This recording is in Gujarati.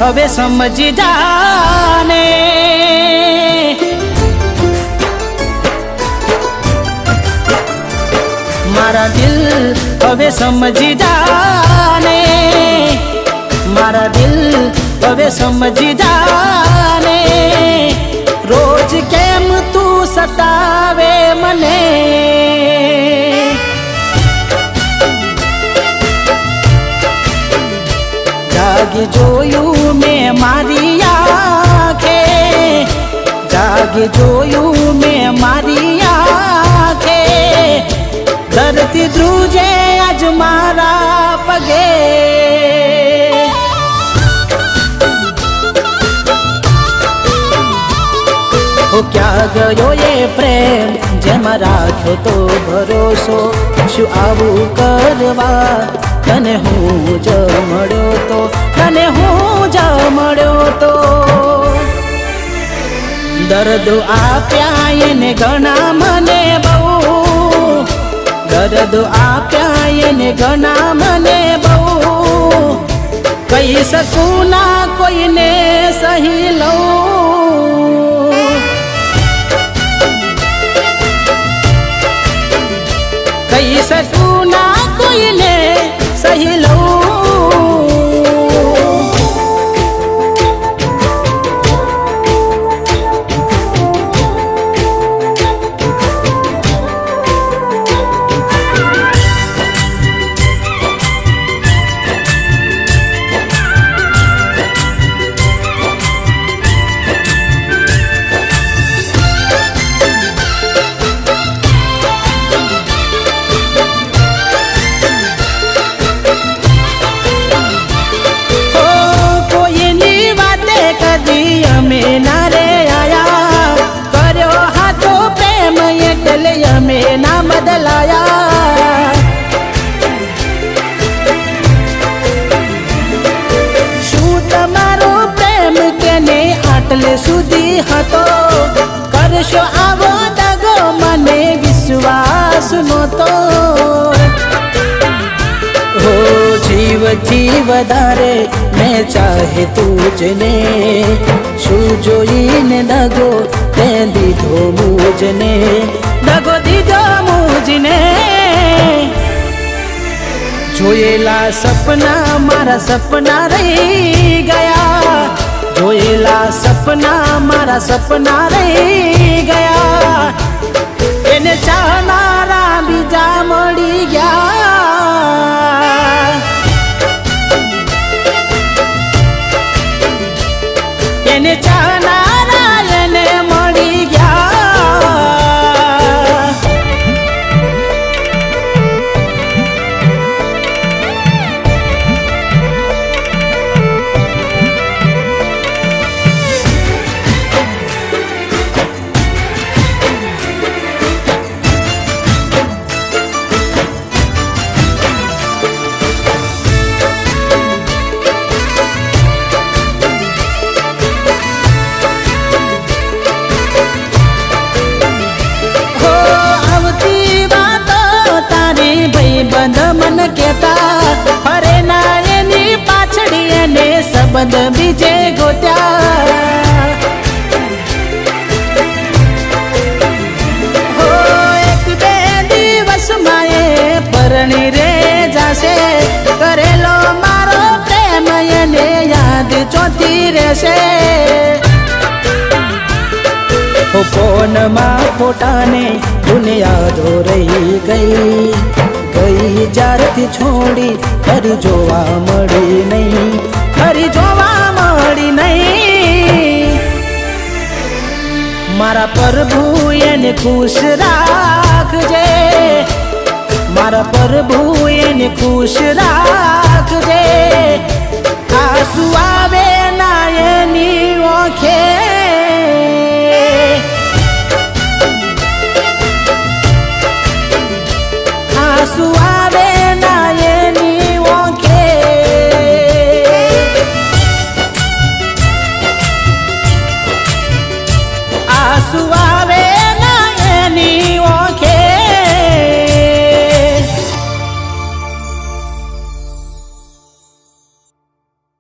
હવે સમજી જાને મારા દિલ હવે સમજી જાને મારા દિલ હવે સમજી જાને રોજ કેમ તું સતાવે મને જાગી જોયું મેં મારી આંખે જાગી જોયું મેં મારી આંખે ધરતી ધ્રુજે આજ મારા પગે ક્યાં ગયો એ પ્રેમ જેમાં રાખ્યો તો ભરોસો શું આવું કરવા તને હું જ મળ્યો તો તને હું જ મળ્યો તો દર્દ આપ્યા એને ઘણા મને બહુ દર્દ આપ્યા એને ઘણા મને બહુ કહી શકું ના કોઈને સહી લઉં કહી શકું ના કોઈને સહી લઉં ના બદલાયા શું તમારો પ્રેમ કેને આટલે સુધી હતો કરશો આવો દગો મને વિશ્વાસ નહોતો હો જીવથી વધારે મેં ચાહે તુજને શું જોઈને દગો તે દીધો મુજને દગો દીધો મુજને જોયેલા સપના મારા સપના રહી ગયા જોયેલા સપના મારા સપના રહી ગયા એને ચાહનારા બીજા મળી ગયા એને ચાહનારા એને મળી ગયા મન કેતા ફરે ના એની પાછળી એને સંબંધ બીજે ગોત્યા હો એક બે દિવસમાં એ પરણી રે જાશે કરેલો મારો પ્રેમ એને યાદ ચોથી રહેશે ફોનમાં ફોટાને દુનિયા ધો રહી ગઈ ગઈ જ્યારથી છોડી ફરી જોવા મળી નહીં ફરી જોવા મળી નહીં મારા પ્રભુ એને ખુશ રાખજે મારા પ્રભુ એને ખુશ રાખજે